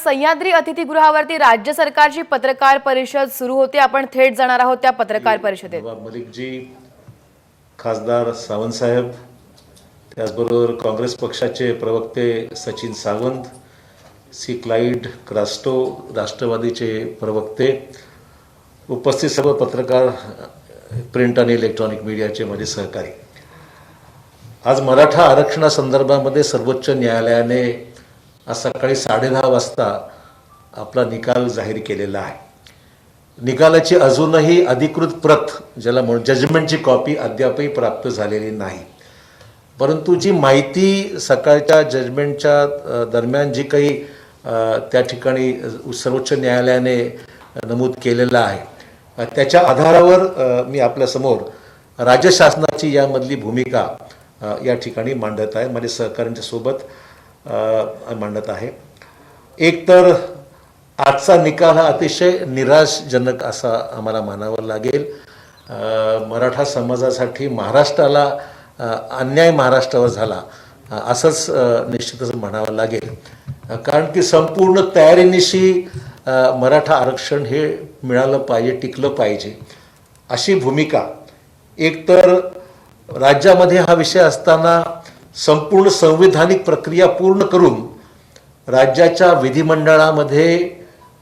सह्याद्री अतिथीगृहावरती राज्य सरकारची पत्रकार परिषद सुरू होती। आपण थेट जाणार आहोत त्या पत्रकार परिषदेत। मलिक जी, खासदार सावंत साहेब, त्याचबरोबर काँग्रेस पक्षाचे प्रवक्ते सचिन सावंत, सी क्लाइड क्रास्टो, राष्ट्रवादीचे प्रवक्ते, उपस्थित सर्व पत्रकार, प्रिंट आणि इलेक्ट्रॉनिक मीडियाचे माझे सहकारी। आज मराठा आरक्षणासंदर्भामध्ये सर्वोच्च न्यायालयाने आज सकाळी 10:30 वाजता आपला निकाल जाहीर केलेला आहे। निकालाची अजूनही अधिकृत प्रत, ज्याला जजमेंटची कॉपी अद्यापही प्राप्त झालेली नाही। परंतु जी माहिती सकाळच्या जजमेंटच्या दरम्यान जी काही त्या ठिकाणी सर्वोच्च न्यायालयाने नमूद केलेलं आहे, त्याच्या आधारावर मी आपल्यासमोर राज्य शासनाची यामधली भूमिका या ठिकाणी मांडत आहे, माझ्या सहकाऱ्यांच्या सोबत मांडत आहे। एक तर आजचा निकाल हा अतिशय निराशजनक असा आम्हाला मानावा लागेल। मराठा समाजासाठी महाराष्ट्राला अन्याय महाराष्ट्रावर झाला असंच निश्चितच म्हणावं लागेल, कारण की संपूर्ण तयारीनिशी मराठा आरक्षण हे मिळालं पाहिजे, टिकलं पाहिजे अशी भूमिका। एक तर राज्यामध्ये हा विषय असताना संपूर्ण संवैधानिक प्रक्रिया पूर्ण करून राज्याच्या विधिमंडळामध्ये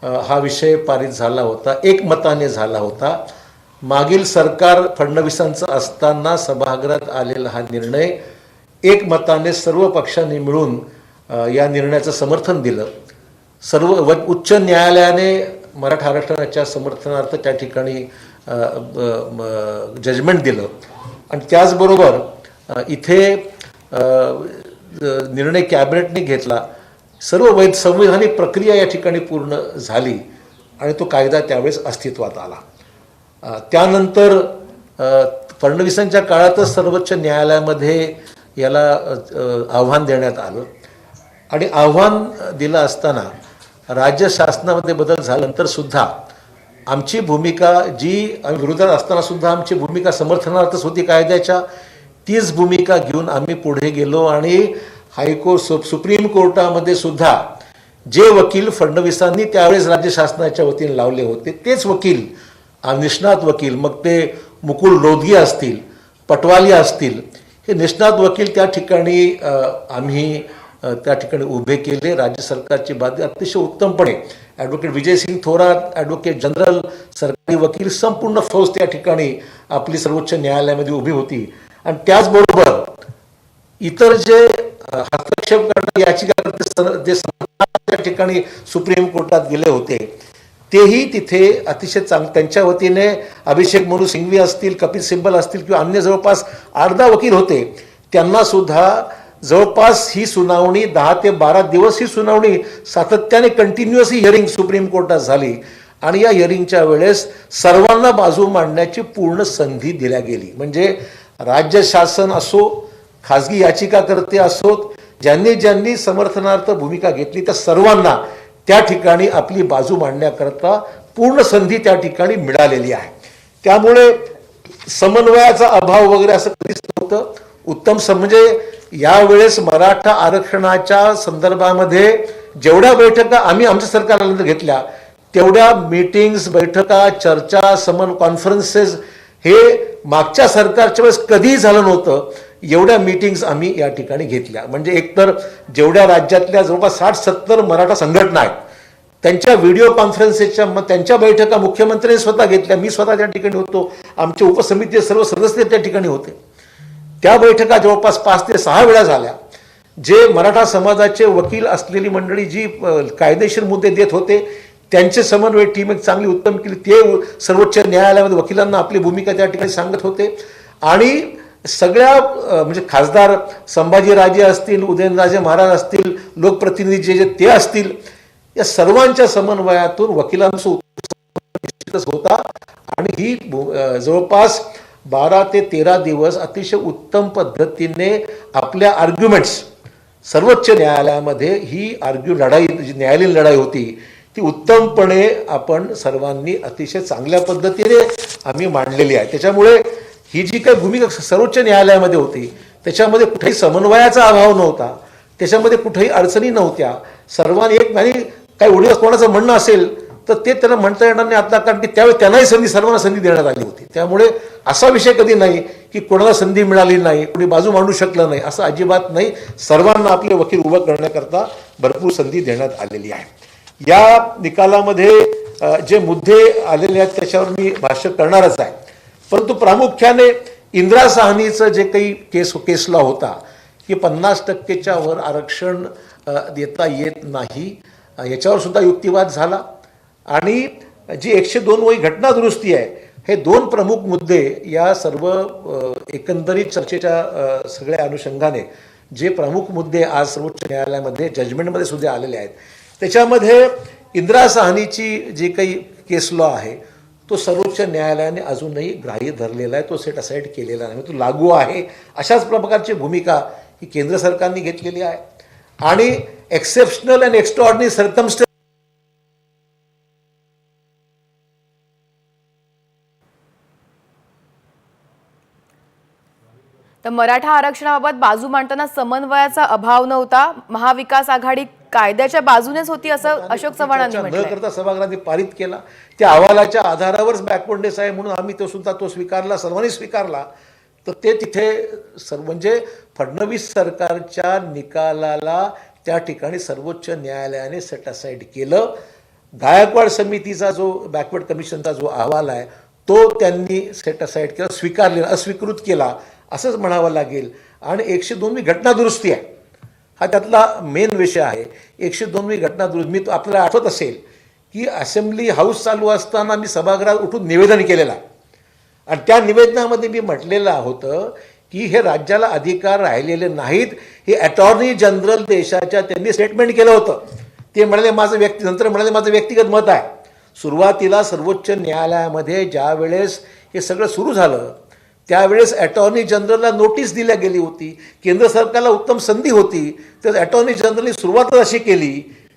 हा विषय पारित झाला होता, एकमताने झाला होता। मागील सरकार फडणवीसांचं असताना सभागृहात आलेला हा निर्णय एकमताने सर्व पक्षांनी मिळून या निर्णयाचं समर्थन दिलं। सर्व उच्च न्यायालयाने मराठा आरक्षणाच्या समर्थनार्थ त्या ठिकाणी जजमेंट दिलं आणि त्याचबरोबर इथे निर्णय कॅबिनेटने घेतला। सर्व संवैधानिक प्रक्रिया या ठिकाणी पूर्ण झाली आणि तो कायदा त्यावेळेस अस्तित्वात आला। त्यानंतर फडणवीसांच्या काळातच सर्वोच्च न्यायालयामध्ये याला आव्हान देण्यात आलं आणि आव्हान दिलं असताना राज्य शासनामध्ये बदल झाल्यानंतर सुद्धा आमची भूमिका, जी आम्ही विरोधात असताना सुद्धा आमची भूमिका समर्थनार्थच होती कायद्याच्या, तीच भूमिका घेऊन आम्ही पुढे गेलो आणि हायकोर्ट, सुप्रीम कोर्टामध्ये सुद्धा जे वकील फडणवीसांनी त्यावेळेस राज्य शासनाच्या वतीने लावले होते, तेच वकील, निष्णात वकील, मग ते मुकुल रोहतगी असतील, पटवाली असतील, हे निष्णात वकील त्या ठिकाणी आम्ही त्या ठिकाणी उभे केले। राज्य सरकारची बाजू अतिशय उत्तमपणे advocate Vijaysing Thorat, advocate general, सरकारी वकील, संपूर्ण फौज त्या ठिकाणी आपली सर्वोच्च न्यायालयामध्ये उभी होती। आणि त्याचबरोबर इतर जे हस्तक्षेप करणारे याचिकाकर्ते जे त्या ठिकाणी सुप्रीम कोर्टात गेले होते, तेही तिथे अतिशय त्यांच्या वतीने अभिषेक मनु सिंघवी असतील, कपिल सिब्बल असतील किंवा अन्य जवळपास 8-10 वकील होते, त्यांना सुद्धा जवळपास ही सुनावणी 10 ते 12 दिवस ही सुनावणी सातत्याने कंटिन्युअस हिअरिंग सुप्रीम कोर्टात झाली आणि या हिअरिंगच्या वेळेस सर्वांना बाजू मांडण्याची पूर्ण संधी दिल्या गेली। म्हणजे राज्य शासन असो, खाजगी याचिकाकर्ते असोत, ज्यांनी ज्यांनी समर्थनार्थ भूमिका घेतली त्या सर्वांना त्या ठिकाणी आपली बाजू मांडण्याकरता पूर्ण संधी त्या ठिकाणी मिळालेली आहे। त्यामुळे समन्वयाचा अभाव वगैरे असं कधीच नव्हतं। उत्तम म्हणजे यावेळेस मराठा आरक्षणाच्या संदर्भामध्ये जेवढ्या बैठका आम्ही आमच्या सरकारला घेतल्या, तेवढ्या मीटिंग्स, बैठका, चर्चा, कॉन्फरन्सेस हे मागच्या सरकारच्या वेळेस कधीही झालं नव्हतं। एवढ्या मीटिंग्स आम्ही या ठिकाणी घेतल्या। म्हणजे एकतर जेवढ्या राज्यातल्या जवळपास 60-70 मराठा संघटना आहेत, त्यांच्या व्हिडिओ कॉन्फरन्सेसच्या त्यांच्या बैठका मुख्यमंत्र्यांनी स्वतः घेतल्या, मी स्वतः त्या ठिकाणी होतो, आमचे उपसमितीचे सर्व सदस्य त्या ठिकाणी होते। त्या बैठका जवळपास 5 ते 6 वेळा झाल्या। जे मराठा समाजाचे वकील असलेली मंडळी जी कायदेशीर मुद्दे देत होते, त्यांचे समन्वय टीम एक चांगली उत्तम केली, ते सर्वोच्च न्यायालयामध्ये वकिलांना आपली भूमिका त्या ठिकाणी सांगत होते। आणि सगळ्या म्हणजे खासदार संभाजीराजे असतील, उदयनराजे महाराज असतील, लोकप्रतिनिधी जे ते असतील, या सर्वांच्या समन्वयातून वकिलांचा निश्चितच होता आणि ही जवळपास 12 ते 13 दिवस अतिशय उत्तम पद्धतीने आपल्या आर्ग्युमेंट्स सर्वोच्च न्यायालयामध्ये ही लढाई, जी न्यायालयीन लढाई होती, ती उत्तमपणे आपण सर्वांनी अतिशय चांगल्या पद्धतीने आम्ही मांडलेली आहे। त्याच्यामुळे ही जी काही भूमिका सर्वोच्च न्यायालयामध्ये होती, त्याच्यामध्ये कुठेही समन्वयाचा अभाव नव्हता, त्याच्यामध्ये कुठेही अडचणी नव्हत्या। सर्वांनी एक आणि काही उडीस कोणाचं म्हणणं असेल तर ते त्यांना म्हणता येणार नाही आता, कारण की त्यावेळी त्यांनाही सर्वांना संधी देण्यात आली होती. त्यामुळे असा विषय कधी नाही की कोणाला संधी मिळाली नाही, कोणी बाजू मांडू शकलं नाही, असं अजिबात नाही. सर्वांना आपले वकील उभं करण्याकरता भरपूर संधी देण्यात आलेली आहे. या निकालामध्ये जे मुद्दे आलेले आहेत त्याच्यावर मी भाष्य करणारच आहे. परंतु प्रामुख्याने इंदिरा साहनीचं जे काही केसला होता की 50%च्या वर आरक्षण देता येत नाही, याच्यावर सुद्धा युक्तिवाद झाला. आणि जी 102 वही घटना दुरुस्ती आहे, हे दोन प्रमुख मुद्दे या सर्व एकंदरीत चर्चेच्या सगळ्या अनुषंगाने जे प्रमुख मुद्दे आज सर्वोच्च न्यायालयामध्ये जजमेंटमध्ये सुद्धा आलेले आहेत, त्याच्यामध्ये इंदिरा साहनीची जी काही केस लॉ आहे तो सर्वोच्च न्यायालयाने अजूनही ग्राह्य धरलेला आहे, तो सेट असाइड केलेला नाही, तो लागू आहे. अशाच प्रकारची भूमिका ही केंद्र सरकारने घेतलेली आहे. आणि एक्सेप्शनल अँड एक्स्ट्राऑर्डिनरी सर्कमस्टन्स तर मराठा आरक्षणाबाबत बाजू मांडताना समन्वयाचा अभाव नव्हता, महाविकास आघाडी कायद्याच्या बाजूनेच होती असं अशोक चव्हाणांनी न म्हटलं. करता सभागृहाने पारित केला. त्या अहवालाच्या आधारावरच बॅकवर्डनेस आहे म्हणून आम्ही तो सुद्धा तो स्वीकारला, सर्वांनी स्वीकारला. तर ते तिथे म्हणजे फडणवीस सरकारच्या निकालाला त्या ठिकाणी सर्वोच्च न्यायालयाने सेट असाइड केलं. गायकवाड समितीचा जो बॅकवर्ड कमिशनचा जो अहवाल आहे तो त्यांनी सेट असाइड केला, स्वीकारलेला, अस्वीकृत केला असंच म्हणावं लागेल. आणि 102वी घटना दुरुस्ती आहे हा त्यातला मेन विषय आहे. 102वी घटना दुरुस्ती, मी आपल्याला आठवत असेल की असेंब्ली हाऊस चालू असताना मी सभागृहात उठून निवेदन केलेलं आहे आणि त्या निवेदनामध्ये मी म्हटलेलं होतं की हे राज्याला अधिकार राहिलेले नाहीत. हे अटॉर्नी जनरल देशाच्या त्यांनी स्टेटमेंट केलं होतं. ते म्हणाले नंतर म्हणाले माझं व्यक्तिगत मत आहे. सुरुवातीला सर्वोच्च न्यायालयामध्ये ज्या वेळेस हे सगळं सुरू झालं त्यावेळेस अटॉर्नी जनरलला नोटीस दिल्या गेली होती, केंद्र सरकारला उत्तम संधी होती. तर अटॉर्नी जनरलने सुरुवातच अशी केली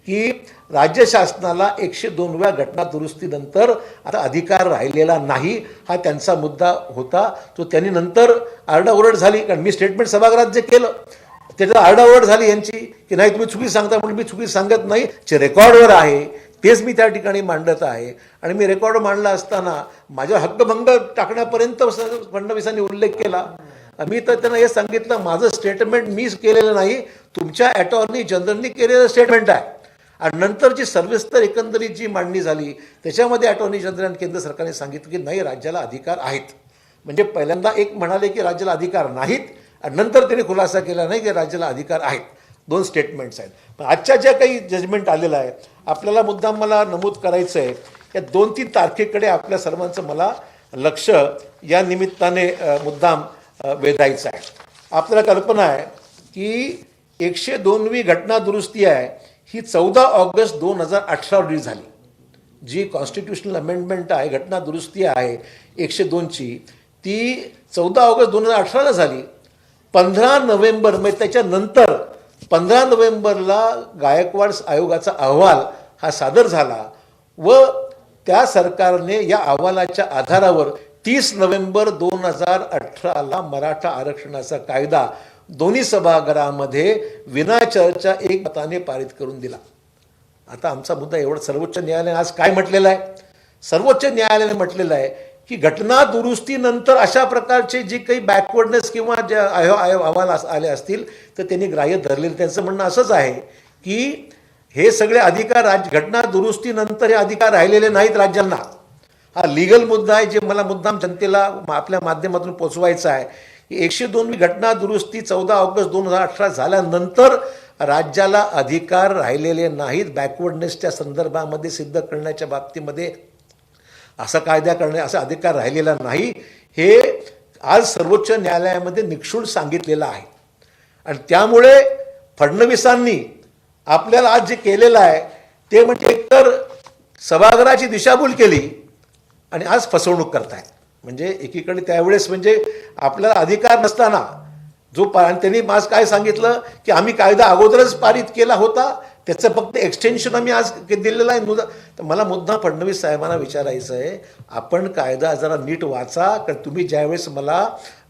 की राज्य शासनाला 102व्या घटना दुरुस्तीनंतर आता अधिकार राहिलेला नाही, हा त्यांचा मुद्दा होता. तो त्यांनी नंतर आरडाओरड झाली, कारण मी स्टेटमेंट सभागृहात जे केलं त्याच्यात आरडाओरड झाली यांची की नाही तुम्ही चुकी सांगता, म्हणून मी चुकी सांगत नाही, जे रेकॉर्डवर आहे तेच मी त्या ठिकाणी मांडत आहे. आणि मी रेकॉर्ड मांडला असताना माझ्या हक्कभंग टाकण्यापर्यंत फडणवीसांनी उल्लेख केला. मी तर त्यांना हे सांगितलं माझं स्टेटमेंट मीच केलेलं नाही, तुमच्या अटॉर्नी जनरलनी केलेलं स्टेटमेंट आहे. आणि नंतरची सविस्तर एकंदरीत जी मांडणी झाली त्याच्यामध्ये अटॉर्नी जनरल आणि केंद्र सरकारने सांगितलं की नाही राज्याला अधिकार आहेत. म्हणजे पहिल्यांदा एक म्हणाले की राज्याला अधिकार नाहीत आणि नंतर त्यांनी खुलासा केला नाही की राज्याला अधिकार आहेत. दोन स्टेटमेंट्स आहेत. पण आजच्या ज्या काही जजमेंट आलेलं आहे आपल्याला मुद्दाम मला नमूद करायचं आहे, या 2-3 तारखेकडे आपल्या सर्वांचं मला लक्ष या निमित्ताने मुद्दाम वेधायचं आहे. आपल्याला कल्पना आहे की 102वी घटना दुरुस्ती आहे ही 14 ऑगस्ट 2018 रोजी झाली. जी कॉन्स्टिट्युशनल अमेंडमेंट आहे, घटना दुरुस्ती आहे 102ची, ती 14 ऑगस्ट 2018ला झाली. 15 नोव्हेंबर म्हणजे त्याच्यानंतर 15 नोव्हेंबरला गायकवाड आयोगाचा अहवाल हा सादर झाला व त्या सरकारने या अहवालाच्या आधारावर 30 नोव्हेंबर 2018ला मराठा आरक्षणाचा कायदा दोन्ही सभागृहामध्ये विनाचर्चा एकमताने पारित करून दिला. आता आमचा मुद्दा एवढा, सर्वोच्च न्यायालयाने आज काय म्हटलेलं आहे? सर्वोच्च न्यायालयाने म्हटलेलं आहे की घटना दुरुस्तीनंतर अशा प्रकारचे जे काही बॅकवर्डनेस किंवा जे अहवाल आले असतील तर त्यांनी ग्राह्य धरलेले. त्यांचं म्हणणं असंच आहे की हे सगळे अधिकार घटना दुरुस्तीनंतर हे अधिकार राहिलेले नाहीत राज्यांना. हा लिगल मुद्दा आहे जे मला मुद्दाम जनतेला आपल्या माध्यमातून पोचवायचा आहे. 102वी घटना दुरुस्ती 14 ऑगस्ट 2018 झाल्यानंतर राज्याला अधिकार राहिलेले नाहीत. बॅकवर्डनेसच्या संदर्भामध्ये सिद्ध करण्याच्या बाबतीमध्ये असा कायदा करणे, असा अधिकार राहिलेला नाही, हे आज सर्वोच्च न्यायालयामध्ये निक्षूळ सांगितलेलं आहे. आणि त्यामुळे फडणवीसांनी आपल्याला आज जे केलेलं आहे ते म्हणजे एकतर सभागृहाची दिशाभूल केली आणि आज फसवणूक करतायत. म्हणजे एकीकडे त्यावेळेस म्हणजे आपल्याला अधिकार नसताना आणि त्यांनी आज काय सांगितलं की आम्ही कायदा अगोदरच पारित केला होता, त्याचं फक्त एक्सटेन्शन आम्ही आज दिलेलं आहे. तर मला मुद्दा फडणवीस साहेबांना विचारायचं आहे, आपण कायदा जरा नीट वाचा. कारण तुम्ही ज्यावेळेस मला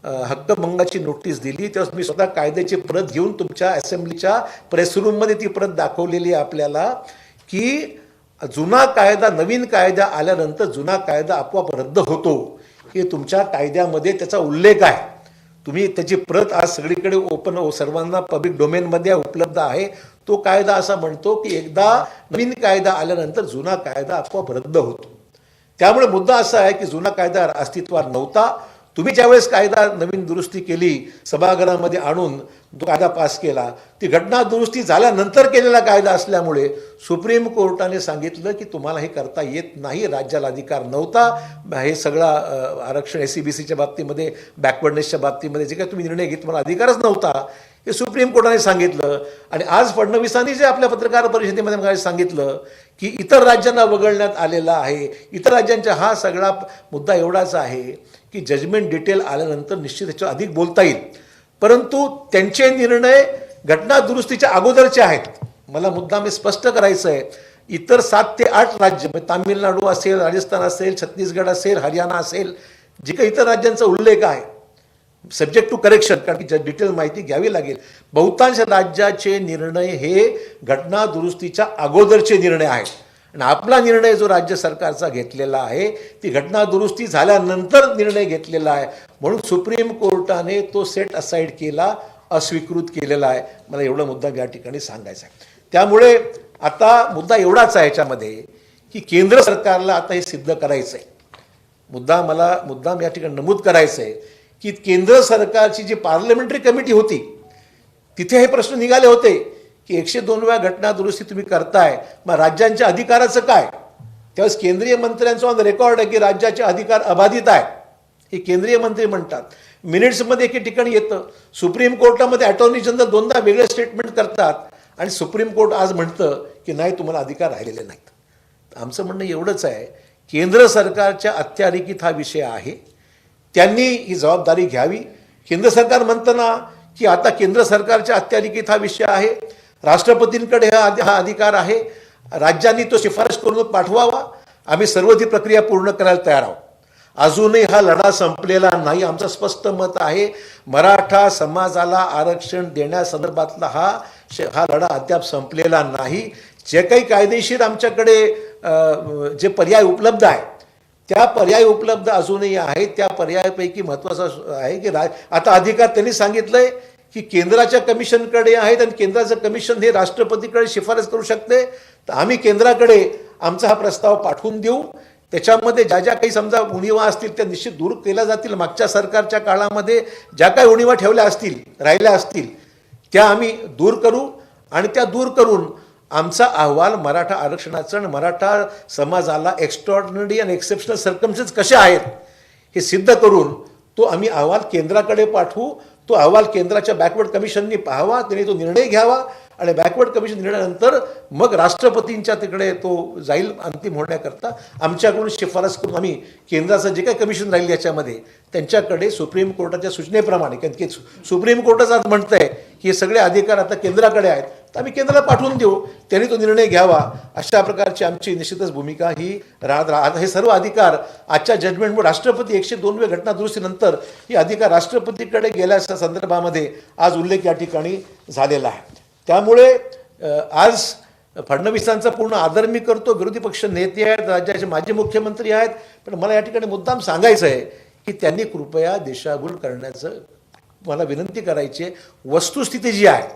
हक्कभंगाची नोटीस दिली त्यावेळेस मी स्वतः कायद्याची प्रत घेऊन तुमच्या असेंब्लीच्या प्रेस रूममध्ये ती प्रत दाखवलेली आहे आपल्याला की जुना कायदा नवीन कायदा आल्यानंतर जुना कायदा आपोआप रद्द होतो, हे तुमच्या कायद्यामध्ये त्याचा उल्लेख आहे. तुम्ही त्याची प्रत आज सगळीकडे ओपन सर्वांना पब्लिक डोमेनमध्ये उपलब्ध आहे. तो कायदा असा म्हणतो की एकदा नवीन कायदा आल्यानंतर जुना कायदा आपोआप रद्द होतो. त्यामुळे मुद्दा असा आहे की जुना कायदा अस्तित्वात नव्हता. तुम्ही ज्यावेळेस कायदा नवीन दुरुस्ती केली, सभागृहामध्ये आणून तो कायदा पास केला, ती घटना दुरुस्ती झाल्यानंतर केलेला कायदा असल्यामुळे सुप्रीम कोर्टाने सांगितलं की तुम्हाला हे करता येत नाही, राज्याला अधिकार नव्हता. हे सगळं आरक्षण SC-BCच्या बाबतीमध्ये, बॅकवर्डनेसच्या बाबतीमध्ये जे काही तुम्ही निर्णय घेत मला अधिकारच नव्हता, हे सुप्रीम कोर्टाने सांगितलं. आणि आज फडणवीसांनी जे आपल्या पत्रकार परिषदेमध्ये सांगितलं की इतर राज्यांना वगळण्यात आलेला आहे, इतर राज्यांचा हा सगळा मुद्दा एवढाच आहे की जजमेंट डिटेल आल्यानंतर निश्चित त्याच्यावर अधिक बोलता येईल, परंतु त्यांचे निर्णय घटना दुरुस्तीच्या अगोदरचे आहेत. मला मुद्दाम स्पष्ट करायचं आहे, इतर 7 ते 8 राज्य म्हणजे तामिळनाडू असेल, राजस्थान असेल, छत्तीसगड असेल, हरियाणा असेल, जे काही इतर राज्यांचा उल्लेख आहे सब्जेक्ट टू करेक्शन, कारण की डिटेल माहिती घ्यावी लागेल, बहुतांश राज्याचे निर्णय हे घटना दुरुस्तीच्या अगोदरचे निर्णय आहेत. आणि आपला निर्णय जो राज्य सरकारचा घेतलेला आहे ती घटना दुरुस्ती झाल्यानंतर निर्णय घेतलेला आहे. म्हणून सुप्रीम कोर्टाने तो सेट असाइड केला, अस्वीकृत केलेला आहे. मला एवढा मुद्दा या ठिकाणी सांगायचा आहे. त्यामुळे आता मुद्दा एवढाच आहे याच्यामध्ये की केंद्र सरकारला आता हे सिद्ध करायचं आहे. मुद्दाम या ठिकाणी नमूद करायचं आहे की केंद्र सरकारची जी पार्लमेंटरी कमिटी होती तिथे हे प्रश्न निघाले होते की 102व्या घटना दुरुस्ती तुम्ही करताय, मग राज्यांच्या अधिकाराचं काय? त्यावेळेस केंद्रीय मंत्र्यांचं ऑन रेकॉर्ड आहे की राज्याचे अधिकार अबाधित आहेत, हे केंद्रीय मंत्री म्हणतात. मिनिट्समध्ये एके ठिकाणी येतं. सुप्रीम कोर्टामध्ये अटॉर्नी जनरल 2दा वेगळे स्टेटमेंट करतात आणि सुप्रीम कोर्ट आज म्हणतं की नाही, तुम्हाला अधिकार राहिलेले नाहीत. आमचं म्हणणं एवढंच आहे, केंद्र सरकारच्या अखत्यारीकीत हा विषय आहे, त्यांनी ही जबाबदारी घ्यावी. केंद्र सरकार म्हणतं ना की आता केंद्र सरकारच्या अखत्यारीकीत हा विषय आहे, राष्ट्रपतींकडे हा अधिकार आहे, राज्यांनी तो शिफारस करून पाठवावा. आम्ही सर्व ती प्रक्रिया पूर्ण करायला तयार आहोत. अजूनही हा लढा संपलेला नाही. आमचं स्पष्ट मत आहे, मराठा समाजाला आरक्षण देण्यासंदर्भातला हा लढा अद्याप संपलेला नाही. जे काही कायदेशीर आमच्याकडे जे पर्याय उपलब्ध आहे त्या पर्याय उपलब्ध अजूनही आहेत. त्या पर्यायापैकी महत्त्वाचा आहे की आता अधिकार त्यांनी सांगितलंय की केंद्राच्या कमिशनकडे आहेत आणि केंद्राचं कमिशन हे राष्ट्रपतीकडे शिफारस करू शकते. तर आम्ही केंद्राकडे आमचा हा प्रस्ताव पाठवून देऊ. त्याच्यामध्ये ज्या ज्या काही समजा उणिवा असतील त्या निश्चित दूर केल्या जातील. मागच्या सरकारच्या काळामध्ये ज्या काही उणिवा ठेवल्या असतील, राहिल्या असतील, त्या आम्ही दूर करू आणि त्या दूर करून आमचा अहवाल मराठा आरक्षणाचं आणि मराठा समाजाला एक्स्ट्रॉर्डिनरी आणि एक्सेप्शनल सर्कमस्टन्स कशा आहेत हे सिद्ध करून तो आम्ही अहवाल केंद्राकडे पाठवू. तो अहवाल केंद्राच्या बॅकवर्ड कमिशननी पाहावा, त्यांनी तो निर्णय घ्यावा आणि बॅकवर्ड कमिशन निर्णयानंतर मग राष्ट्रपतींच्या तिकडे तो जाईल अंतिम होण्याकरता. आमच्याकडून शिफारस करून आम्ही केंद्राचं जे काही कमिशन राहील याच्यामध्ये त्यांच्याकडे सुप्रीम कोर्टाच्या सूचनेप्रमाणे, कारण की सुप्रीम कोर्टच आज म्हणतंय की हे सगळे अधिकार आता केंद्राकडे आहेत, तर आम्ही केंद्राला पाठवून देऊ, त्यांनी तो निर्णय घ्यावा. अशा प्रकारची आमची निश्चितच भूमिका ही हे सर्व अधिकार आजच्या जजमेंटमुळे राष्ट्रपती 102व्या घटना दुरुस्तीनंतर ही अधिकार राष्ट्रपतीकडे गेल्याच्या संदर्भामध्ये आज उल्लेख या ठिकाणी झालेला आहे. त्यामुळे आज फडणवीसांचा पूर्ण आदर मी करतो. विरोधी पक्ष नेते आहेत, राज्याचे माजी मुख्यमंत्री आहेत, पण मला या ठिकाणी मुद्दाम सांगायचं आहे की त्यांनी कृपया दिशाभूल करण्याचं मला विनंती करायची आहे. वस्तुस्थिती जी आहे,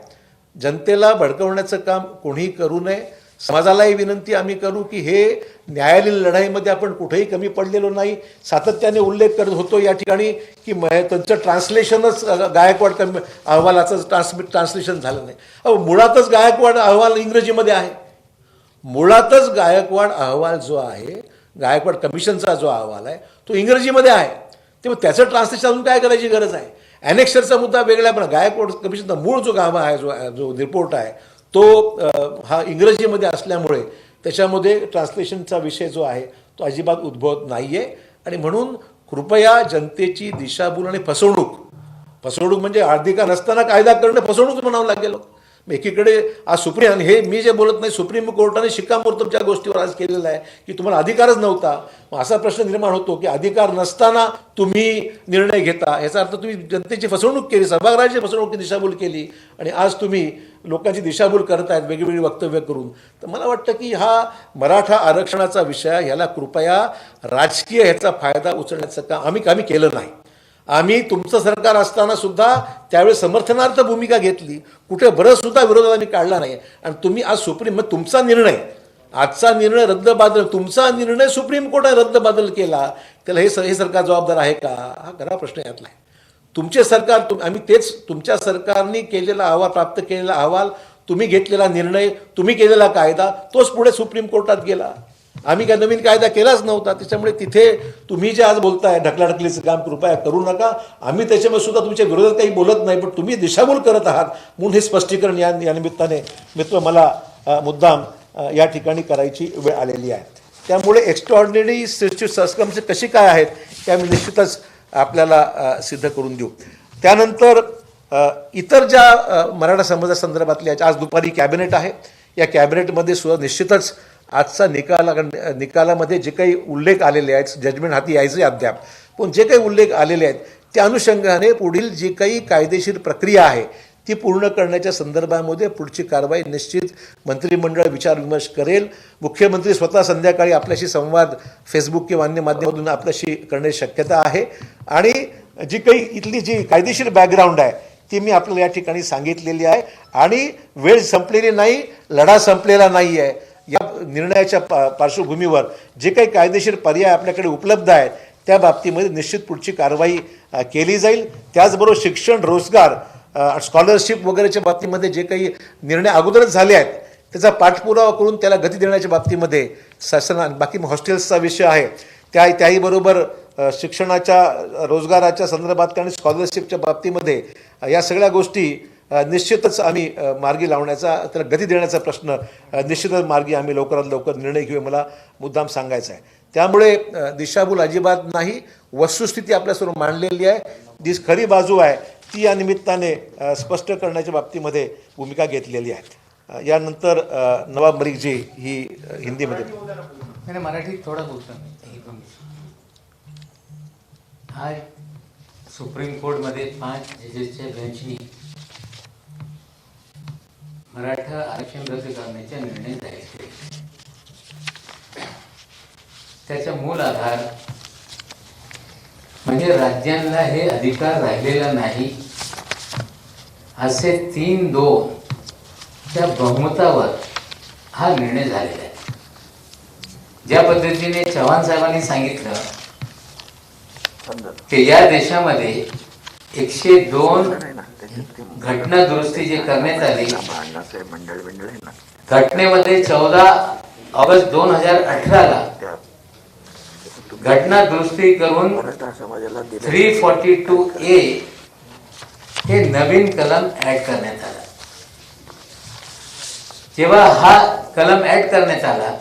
जनतेला भडकवण्याचं काम कोणीही करू नये. समाजालाही विनंती आम्ही करू की हे न्यायालयीन लढाईमध्ये आपण कुठेही कमी पडलेलो नाही. सातत्याने उल्लेख करत होतो या ठिकाणी की त्यांचं ट्रान्सलेशनच गायकवाड अहवालाचं ट्रान्सलेशन झालं नाही. मुळातच गायकवाड अहवाल इंग्रजीमध्ये आहे. मुळातच गायकवाड अहवाल जो आहे, गायकवाड कमिशनचा जो अहवाल आहे तो इंग्रजीमध्ये आहे. तेव्हा त्याचं ट्रान्सलेशन अजून काय करायची गरज आहे? ॲनेक्शरचा मुद्दा वेगळा, पण गायकवाड कमिशनचा मूळ जो गाभा आहे, जो रिपोर्ट आहे तो हा इंग्रजीमध्ये असल्यामुळे त्याच्यामध्ये ट्रान्सलेशनचा विषय जो आहे तो अजिबात उद्भवत नाही आहे. आणि म्हणून कृपया जनतेची दिशाभूल आणि फसवणूक म्हणजे अधिकार नसताना कायदा करणं फसवणूक म्हणावं लागेल. एकीकडे आज सुप्रीम, आणि हे मी जे बोलत नाही, सुप्रीम कोर्टाने शिक्कामोर्तब ज्या गोष्टीवर आज केलेला आहे की तुम्हाला अधिकारच नव्हता, मग असा प्रश्न निर्माण होतो की अधिकार नसताना तुम्ही निर्णय घेता, याचा अर्थ तुम्ही जनतेची फसवणूक केली, सभागृहाची फसवणूक, दिशाभूल केली, आणि आज तुम्ही लोकांची दिशाभूल करतायत वेगवेगळी वक्तव्य करून. तर मला वाटतं की हा मराठा आरक्षणाचा विषय, ह्याला कृपया राजकीय ह्याचा फायदा उचलण्याचं काम आम्ही केलं नाही. आम्ही तुमचं सरकार असताना सुद्धा त्यावेळेस समर्थनार्थ भूमिका घेतली, कुठे बरंच सुद्धा विरोधात आम्ही काढला नाही. आणि तुम्ही आज सुप्रीम, मग तुमचा निर्णय, आजचा निर्णय रद्दबादल, तुमचा निर्णय सुप्रीम कोर्टाने रद्दबादल केला, त्याला हे सरकार जबाबदार आहे का? हा खरा प्रश्न यातला आहे. तुमचे सरकार, आम्ही तेच तुमच्या सरकारने केलेला अहवाल, प्राप्त केलेला अहवाल, तुम्ही घेतलेला निर्णय, तुम्ही केलेला कायदा, तोच पुढे सुप्रीम कोर्टात गेला. आम्ही काय नवीन कायदा केलाच नव्हता. त्याच्यामुळे तिथे तुम्ही जे आज बोलताय ढकलाढकलीचं काम कृपया करू नका. आम्ही त्याच्यामुळे सुद्धा तुमच्या विरोधात काही बोलत नाही, पण तुम्ही दिशाभूल करत आहात म्हणून हे स्पष्टीकरण या निमित्ताने मित्र मला मुद्दाम या ठिकाणी करायची वेळ आलेली आहे. त्यामुळे एक्स्ट्राऑर्डिनरी सर्कमस्टन्स कशी काय आहेत त्या मी निश्चितच आपल्याला सिद्ध करून देऊ. त्यानंतर इतर ज्या मराठा समाजासंदर्भातल्या आज दुपारी कॅबिनेट आहे, या कॅबिनेटमध्ये सुद्धा निश्चितच आजचा निकालामध्ये जे काही उल्लेख आलेले आहेत, जजमेंट हाती यायचे अद्याप, पण जे काही उल्लेख आलेले आहेत त्या अनुषंगाने पुढील जी काही कायदेशीर प्रक्रिया आहे ती पूर्ण करण्याच्या संदर्भामध्ये पुढची कारवाई निश्चित मंत्रिमंडळ विचारविमर्श करेल. मुख्यमंत्री स्वतः संध्याकाळी आपल्याशी संवाद फेसबुक किंवा अन्य माध्यमातून आपल्याशी करण्याची शक्यता आहे. आणि जी काही इथली जी कायदेशीर बॅकग्राऊंड आहे ती मी आपल्याला या ठिकाणी सांगितलेली आहे. आणि वेळ संपलेली नाही, लढा संपलेला नाही आहे. या निर्णयाच्या पार्श्वभूमीवर जे काही कायदेशीर पर्याय आपल्याकडे उपलब्ध आहेत त्या बाबतीमध्ये निश्चित पुढची कारवाई केली जाईल. त्याचबरोबर शिक्षण, रोजगार, स्कॉलरशिप वगैरेच्या बाबतीमध्ये जे काही निर्णय अगोदरच झाले आहेत त्याचा पाठपुरावा करून त्याला गती देण्याच्या बाबतीमध्ये शासन, बाकी हॉस्टेल्सचा विषय आहे त्याही बरोबर शिक्षणाच्या, रोजगाराच्या संदर्भात आणि स्कॉलरशिपच्या बाबतीमध्ये या सगळ्या गोष्टी निश्चितच आम्ही मार्गी लावण्याचा, त्याला गती देण्याचा प्रश्न निश्चितच मार्गी आम्ही लवकरात लवकर निर्णय घेऊ, मला मुद्दाम सांगायचं आहे. त्यामुळे दिशाभूल अजिबात नाही, वस्तुस्थिती आपल्यासमोर मांडलेली आहे, जी खरी बाजू आहे ती या निमित्ताने स्पष्ट करण्याच्या बाबतीमध्ये भूमिका घेतलेली आहे. यानंतर नवाब मलिकजी ही हिंदीमध्ये, मैंने मराठी थोड़ा बोलता हूँ. आज सुप्रीम कोर्टमध्ये 5 जजेसच्या बेंचनी मराठा आरक्षण रद्द करण्याचा निर्णय जाहीर केला. त्याचा मूल आधार म्हणजे राज्यांना हे अधिकार राहिलेला नाही असे 3-2 च्या बहुमतावर हा निर्णय झालेला आहे. ज्या पद्धतीने चव्हाण साहेबांनी सांगितलं की या देशामध्ये 102 घटना दुरुस्ती जे करण्यात आली, घटनेमध्ये 14 ऑगस्ट 2018ला घटना दुरुस्ती करून 342A हे नवीन कलम ऍड करण्यात आला. जेव्हा हा कलम ऍड करण्यात आला,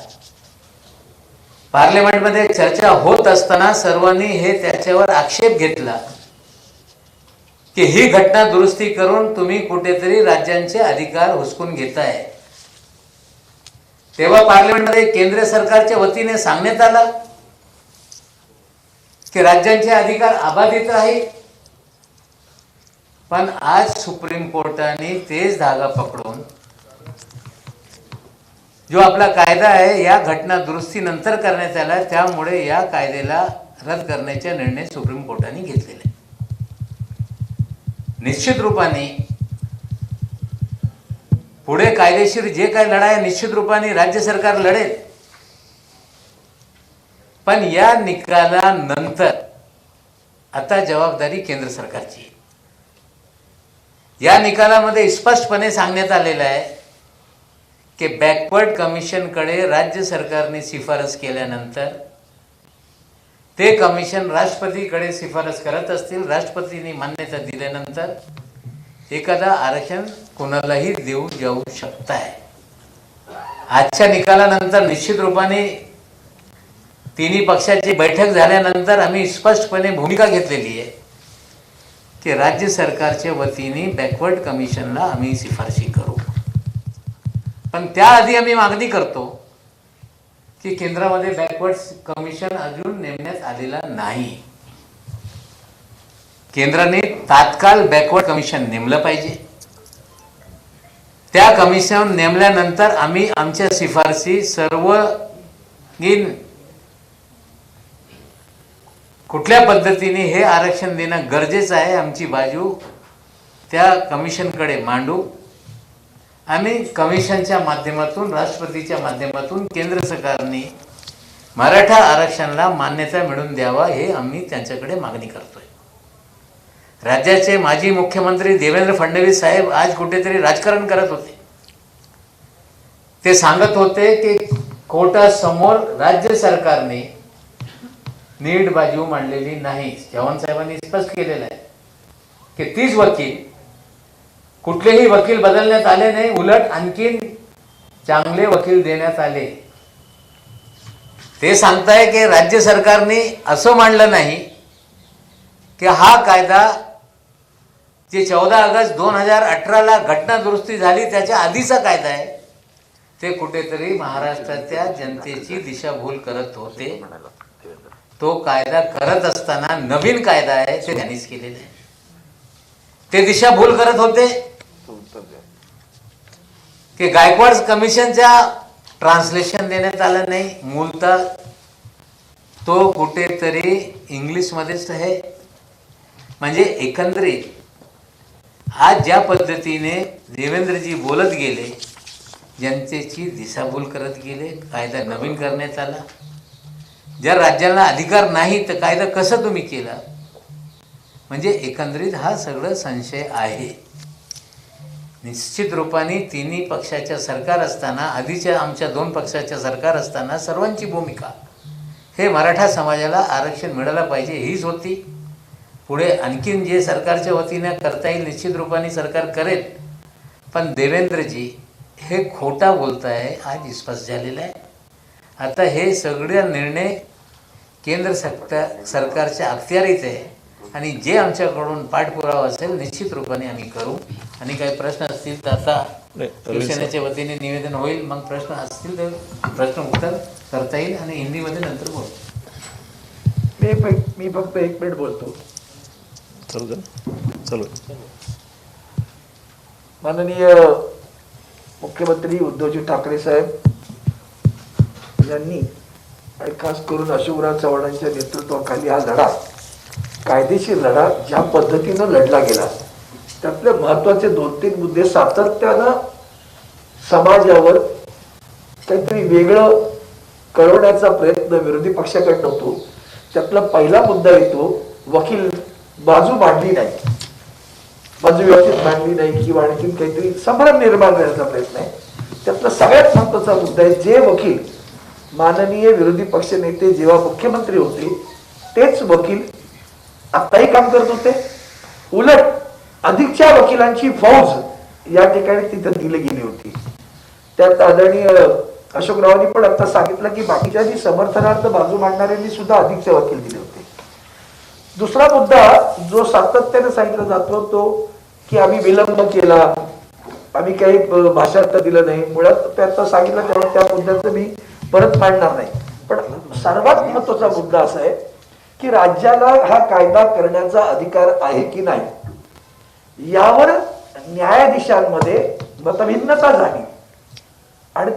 पार्लमेंटमध्ये चर्चा होत असताना सर्वांनी हे त्याच्यावर आक्षेप घेतला की ही घटना दुरुस्ती करून तुम्ही कुठेतरी राज्यांचे अधिकार हुसकून घेताय. तेव्हा पार्लमेंटमध्ये केंद्र सरकारच्या वतीने सांगण्यात आलं की राज्यांचे अधिकार अबाधित राहील. पण आज सुप्रीम कोर्टाने तेच धागा पकडून जो आपला कायदा आहे या घटना दुरुस्ती नंतर करण्यात आला, त्यामुळे या कायद्याला रद्द करण्याचा निर्णय सुप्रीम कोर्टाने घेतलेला आहे. निश्चित रूपाने पुढे कायदेशीर जे काही लढाई निश्चित रूपाने राज्य सरकार लढेल, पण या निकालानंतर आता जबाबदारी केंद्र सरकारची आहे. या निकालामध्ये स्पष्टपणे सांगण्यात आलेलं आहे की बॅकवर्ड कमिशनकडे राज्य सरकारने शिफारस केल्यानंतर ते कमिशन राष्ट्रपतीकडे शिफारस करत असतील, राष्ट्रपतींनी मान्यता दिल्यानंतर एखादा आरक्षण कोणालाही देऊ जाऊ शकत आहे. आजच्या निकालानंतर निश्चित रूपाने तिन्ही पक्षाची बैठक झाल्यानंतर आम्ही स्पष्टपणे भूमिका घेतलेली आहे की राज्य सरकारच्या वतीने बॅकवर्ड कमिशनला आम्ही शिफारशी करू. पण त्याआधी आम्ही मागणी करतो की केंद्रामध्ये बॅकवर्ड कमिशन अजून नेमण्यात आलेला नाही. केंद्राने तात्काळ बॅकवर्ड कमिशन नेमलं पाहिजे. त्या कमिशन नेमल्यानंतर आम्ही आमच्या शिफारसी सर्वगीन कुठल्या पद्धतीने हे आरक्षण देणं गरजेचं आहे आमची बाजू त्या कमिशनकडे मांडू आणि कमिशनच्या माध्यमातून राष्ट्रपतीच्या माध्यमातून केंद्र सरकारने मराठा आरक्षणाला मान्यता मिळवून द्यावा हे आम्ही त्यांच्याकडे मागणी करतोय. राज्याचे माजी मुख्यमंत्री देवेंद्र फडणवीस साहेब आज कुठेतरी राजकारण करत होते. ते सांगत होते की कोर्टासमोर राज्य सरकारने नीट बाजू मांडलेली नाही. चव्हाण साहेबांनी स्पष्ट केलेलं आहे की 30 वकील कुठलेही वकील बदलण्यात आले नाही, उलट आणखीन चांगले वकील देण्यात आले. ते सांगताय की राज्य सरकारने असं मांडलं नाही की हा कायदा जे 14 ऑगस्ट 2018ला घटना दुरुस्ती झाली त्याच्या आधीचा कायदा आहे, ते कुठेतरी महाराष्ट्राच्या जनतेची दिशाभूल करत होते. तो कायदा करत असताना नवीन कायदा आहे ते त्यांनीच केलेलं आहे. ते दिशाभूल करत होते की गायकवाड कमिशनच्या ट्रान्सलेशन देण्यात आलं नाही. मूलतः तो कुठेतरी इंग्लिशमध्येच आहे. म्हणजे एकंदरीत आज ज्या पद्धतीने देवेंद्रजी बोलत गेले, जनतेची दिशाभूल करत गेले, कायदा नवीन करण्यात आला. जर राज्याला अधिकार नाही तर कायदा कसं तुम्ही केला? म्हणजे एकंदरीत हा सगळं संशय आहे. निश्चित रूपाने तिन्ही पक्षाच्या सरकार असताना, आधीच्या आमच्या 2 पक्षाच्या सरकार असताना सर्वांची भूमिका हे मराठा समाजाला आरक्षण मिळालं पाहिजे हीच होती. पुढे आणखीन जे सरकारच्या वतीने करता येईल निश्चित रूपाने सरकार करेल. पण देवेंद्रजी हे खोटा बोलताय आज स्पष्ट झालेलं आहे. आता हे सगळे निर्णय केंद्र सरकारच्या अखत्यारीत आहे आणि जे आमच्याकडून पाठपुरावा असेल निश्चित रूपाने आम्ही करू. आणि काही प्रश्न असतील तर आता शिवसेनेच्या वतीने निवेदन होईल, मग प्रश्न असतील तर प्रश्न उत्तर करता येईल आणि हिंदीमध्ये नंतर बोलतो. मी फक्त 1 मिनिट बोलतो. चलो. माननीय मुख्यमंत्री उद्धवजी ठाकरे साहेब यांनी आणि खास करून अशोकराव चव्हाणांच्या नेतृत्वाखाली हा लढा, कायदेशीर लढा ज्या पद्धतीनं लढला गेला त्यातले महत्वाचे 2-3 मुद्दे सातत्यानं समाजावर काहीतरी वेगळं कळवण्याचा प्रयत्न विरोधी पक्षाकडे होतो. त्यातला पहिला मुद्दा येतो वकील बाजू मांडली नाही, बाजू व्यवस्थित मांडली नाही किंवा आणखी काहीतरी संभ्रम निर्माण करण्याचा प्रयत्न आहे. त्यातला सगळ्यात महत्वाचा मुद्दा आहे जे वकील माननीय विरोधी पक्ष नेते जेव्हा मुख्यमंत्री होते तेच वकील आताही काम करत होते. उलट अधिकच्या वकिलांची फौज या ठिकाणी तिथं दिली गेली होती. त्यात आदरणीय अशोकरावांनी पण आता सांगितलं की बाकीच्या समर्थनार्थ बाजू मांडणाऱ्यांनी सुद्धा अधिकचे वकील दिले होते. दुसरा मुद्दा जो सातत्याने सांगितला जातो तो की आम्ही विलंब केला, आम्ही काही भाषार्थ दिलं नाही. मुळात ते आता सांगितलं तेव्हा त्या मुद्द्याचं मी परत मांडणार नाही. पण सर्वात महत्वाचा मुद्दा असा आहे की राज्याला हा कायदा करण्याचा अधिकार आहे की नाही यावर न्यायाधीशांमध्ये मतभिन्नता झाली आणि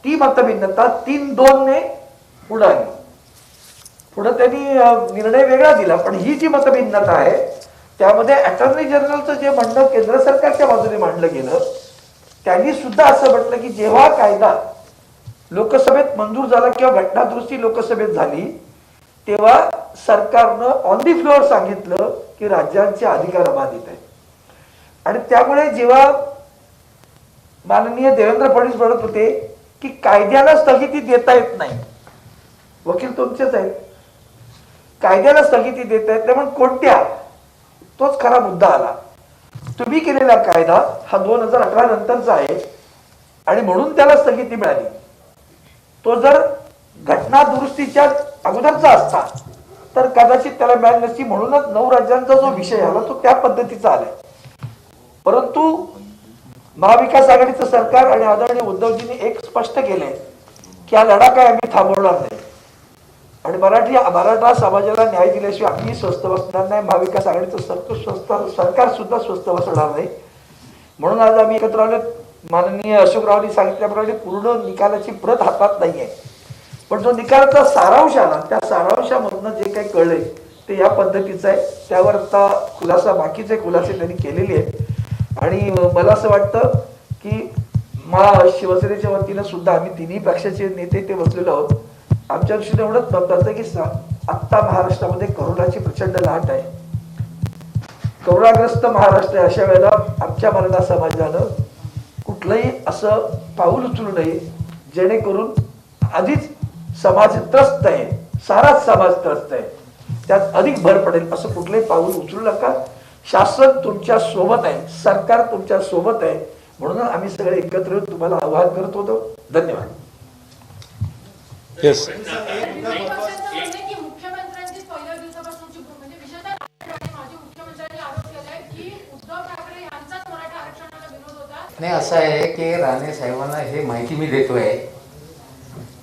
ती मतभिन्नता 3-2 ने पुढे आली. पुढे त्यांनी निर्णय वेगळा दिला. पण ही जी मतभिन्नता आहे त्यामध्ये अटॉर्नी जनरलचं जे म्हणणं केंद्र सरकारच्या बाजूने मांडलं गेलं, त्यांनी सुद्धा असं म्हटलं की जेव्हा कायदा लोकसभेत मंजूर झाला किंवा घटना दुरुस्ती लोकसभेत झाली तेव्हा सरकारनं ऑन दी फ्लोअर सांगितलं की राज्यांचे अधिकार अबाधित आहेत. आणि त्यामुळे जेव्हा माननीय देवेंद्र फडणवीस म्हणत होते की कायद्याला स्थगिती देता येत नाही, वकील तुमचेच आहेत, कायद्याला स्थगिती देता येत नाही, पण कोणत्या, तोच खरा मुद्दा आला. तुम्ही केलेला कायदा हा 2018 नंतरचा आहे आणि म्हणून त्याला स्थगिती मिळाली. तो जर घटना दुरुस्तीच्या अगोदरचा असता तर कदाचित त्याला मिळाली नसती. म्हणूनच 9 राज्यांचा जो विषय आला तो त्या पद्धतीचा आलाय. परंतु महाविकास आघाडीचं सरकार आणि आदरणीय उद्धवजींनी एक स्पष्ट केलंय की हा लढा काय आम्ही थांबवणार नाही आणि मराठा समाजाला न्याय दिल्याशिवाय आम्ही स्वस्थ बसणार नाही. महाविकास आघाडीचं सरकार सुद्धा स्वस्थ बसणार नाही. म्हणून आज आम्ही एकत्र आलो. माननीय अशोकरावांनी सांगितल्याप्रमाणे पूर्ण निकालाची प्रत हातात नाहीये, पण जो निकालाचा सारांश आला त्या सारांशामधनं जे काही कळलंय ते या पद्धतीचं आहे. त्यावर आता बाकीचे खुलासे त्यांनी केलेले आहेत आणि मला असं वाटतं की शिवसेनेच्या वतीनं सुद्धा आम्ही तिन्ही पक्षाचे नेते ते बसलेलो आहोत. आमच्या दृष्टीने एवढंच महत्वाचं आहे की आत्ता महाराष्ट्रामध्ये करोनाची प्रचंड लाट आहे. करोनाग्रस्त महाराष्ट्र आहे. अशा वेळेला आमच्या मराठा समाजानं कुठलंही असं पाऊल उचलू नये जेणेकरून आधीच समाज त्रस्त आहे, साराच समाज त्रस्त आहे, त्यात अधिक भर पडेल असं कुठलंही पाऊल उचलू नका. शासन तुमच्या सोबत आहे, सरकार तुमच्या सोबत आहे. म्हणून आम्ही सगळे एकत्र येऊन तुम्हाला आवाहन करत होतो. धन्यवाद. येस मुख्यमंत्र्यांची पहिल्या दिवसापासूनची म्हणजे विशेषतः माजी मुख्यमंत्र्यांनी आरोप केलाय की उद्धव ठाकरे यांचाच मराठा आरक्षणाला विरोध होता. नाही, असं आहे की राणे साहेबांना हे माहिती मी देतोय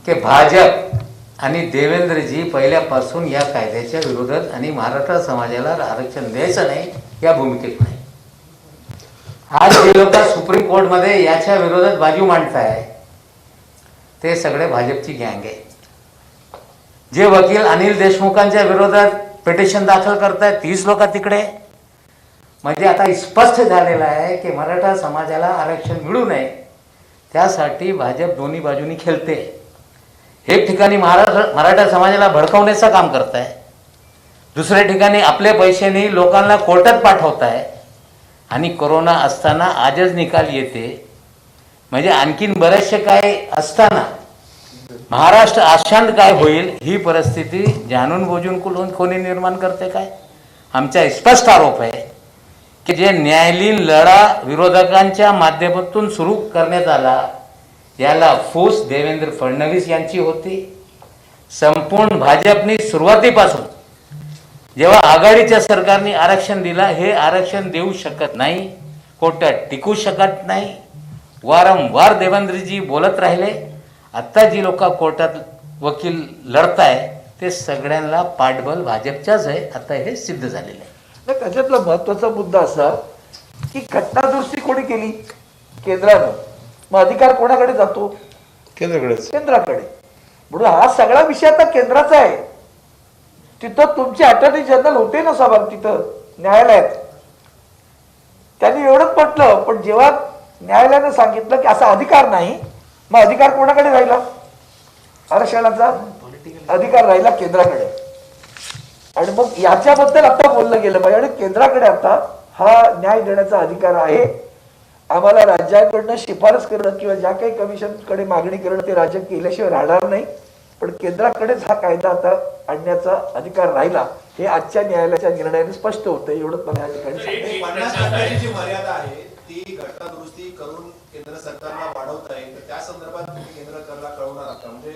की भाजप आणि देवेंद्रजी पहिल्यापासून या कायद्याच्या विरोधात आणि मराठा समाजाला आरक्षण द्यायचं नाही या भूमिकेत नाही. आज जे लोक सुप्रीम कोर्टमध्ये याच्या विरोधात बाजू मांडताय ते सगळे भाजपची गँग आहे. जे वकील अनिल देशमुखांच्या विरोधात पिटिशन दाखल करतायत तीच लोक तिकडे. म्हणजे आता स्पष्ट झालेलं आहे की मराठा समाजाला आरक्षण मिळू नये त्यासाठी भाजप दोन्ही बाजूनी खेळते. एक ठिकाणी मराठा समाजाला भडकवण्याचं काम करत आहे, दुसऱ्या ठिकाणी आपल्या पैशांनी लोकांना कोर्टात पाठवत आहे आणि कोरोना असताना आजच निकाल येते. म्हणजे आणखीन बरेचसे काय असताना महाराष्ट्र अशांत काय होईल ही परिस्थिती जाणून बुजून कोणी निर्माण करते काय. आमचा स्पष्ट आरोप आहे की जे न्यायालयीन लढा विरोधकांच्या माध्यमातून सुरू करण्यात आला याला फूस देवेंद्र फडणवीस यांची होती. संपूर्ण भाजपने सुरुवातीपासून जेव्हा आघाडीच्या सरकारने आरक्षण दिला हे आरक्षण देऊ शकत नाही, कोर्टात टिकू शकत नाही. वारंवार देवेंद्रजी बोलत राहिले. आता जी लोक कोर्टात वकील लढताय ते सगळ्यांना पाठबळ भाजपच्याच आहे. आता हे सिद्ध झालेलं आहे. त्याच्यातला महत्वाचा मुद्दा असा की घटना दुरुस्ती कोणी केली? केंद्रानं. मग अधिकार कोणाकडे जातो? केंद्राकडे. म्हणून हा सगळा विषय आता केंद्राचा आहे. तिथं तुमचे अटॉर्नी जनरल होते ना साहेब तिथं न्यायालयात, त्यांनी एवढंच म्हटलं. पण जेव्हा न्यायालयानं सांगितलं की असा अधिकार नाही, मग अधिकार कोणाकडे राहिला? आरक्षणाचा अधिकार राहिला केंद्राकडे. आणि मग याच्याबद्दल आता बोललं गेलं पाहिजे आणि केंद्राकडे आता हा न्याय देण्याचा अधिकार आहे. आम्हाला राज्याकडनं शिफारस करणं किंवा ज्या काही कमिशनकडे मागणी करणं ते राज्य केल्याशिवाय राहणार नाही. पण केंद्राकडेच हा कायदा आता आणण्याचा अधिकार राहिला हे आजच्या न्यायालयाच्या निर्णयाने स्पष्ट होतं. एवढंच मला या ठिकाणी सांगायचं. 50% जी मर्यादा आहे ती घटना दुरुस्ती करून केंद्र सरकारला वाढवता येईल, तर त्या संदर्भात तुम्ही केंद्र सरकारला कळवणार आहात का? म्हणजे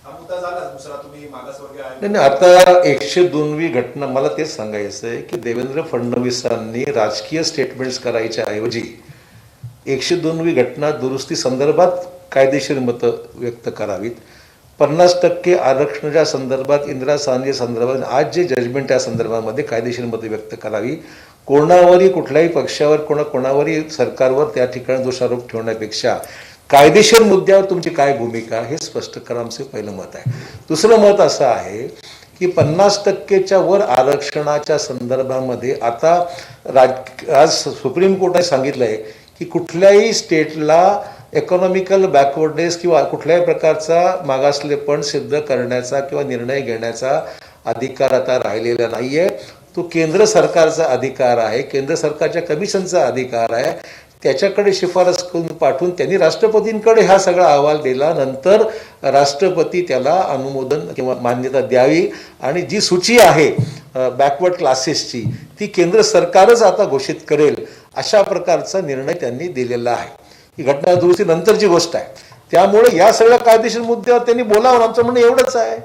हा मुद्दा झाला दुसरा तुम्ही मागासवर्गीय आयोग. नाही, आता 102वी घटना मला तेच सांगायचं आहे की देवेंद्र फडणवीसांनी राजकीय स्टेटमेंट्स करायच्या ऐवजी 102वी घटना दुरुस्ती संदर्भात कायदेशीर मतं व्यक्त करावीत. 50% आरक्षणाच्या संदर्भात इंदिरा साहनी संदर्भात आज जे जजमेंट त्या संदर्भामध्ये कायदेशीर मतं व्यक्त करावी. कोणावरही कुठल्याही पक्षावर कोणावरही सरकारवर त्या ठिकाणी दोषारोप ठेवण्यापेक्षा कायदेशीर मुद्द्यावर तुमची काय भूमिका हे स्पष्ट करा, आमचं पहिलं मत आहे. दुसरं मत असं आहे की 50%च्या वर आरक्षणाच्या संदर्भामध्ये आता आज सुप्रीम कोर्टाने सांगितलं आहे की कुठल्याही स्टेटला इकॉनॉमिकल बॅकवर्डनेस किंवा कुठल्याही प्रकारचा मागासलेपण सिद्ध करण्याचा किंवा निर्णय घेण्याचा अधिकार आता राहिलेला नाही आहे. तो केंद्र सरकारचा अधिकार आहे, केंद्र सरकारच्या कमिशनचा अधिकार आहे. त्याच्याकडे शिफारस करून पाठवून त्यांनी राष्ट्रपतींकडे हा सगळा अहवाल दिला. नंतर राष्ट्रपती त्याला अनुमोदन किंवा मान्यता द्यावी आणि जी सूची आहे बॅकवर्ड क्लासेसची ती केंद्र सरकारच आता घोषित करेल अशा प्रकारचा निर्णय त्यांनी दिलेला आहे. ही घटना दुरुस्ती नंतरची गोष्ट आहे. त्यामुळे या सगळ्या कायदेशीर मुद्द्यावर त्यांनी बोलावं, आमचं म्हणणं एवढंच आहे.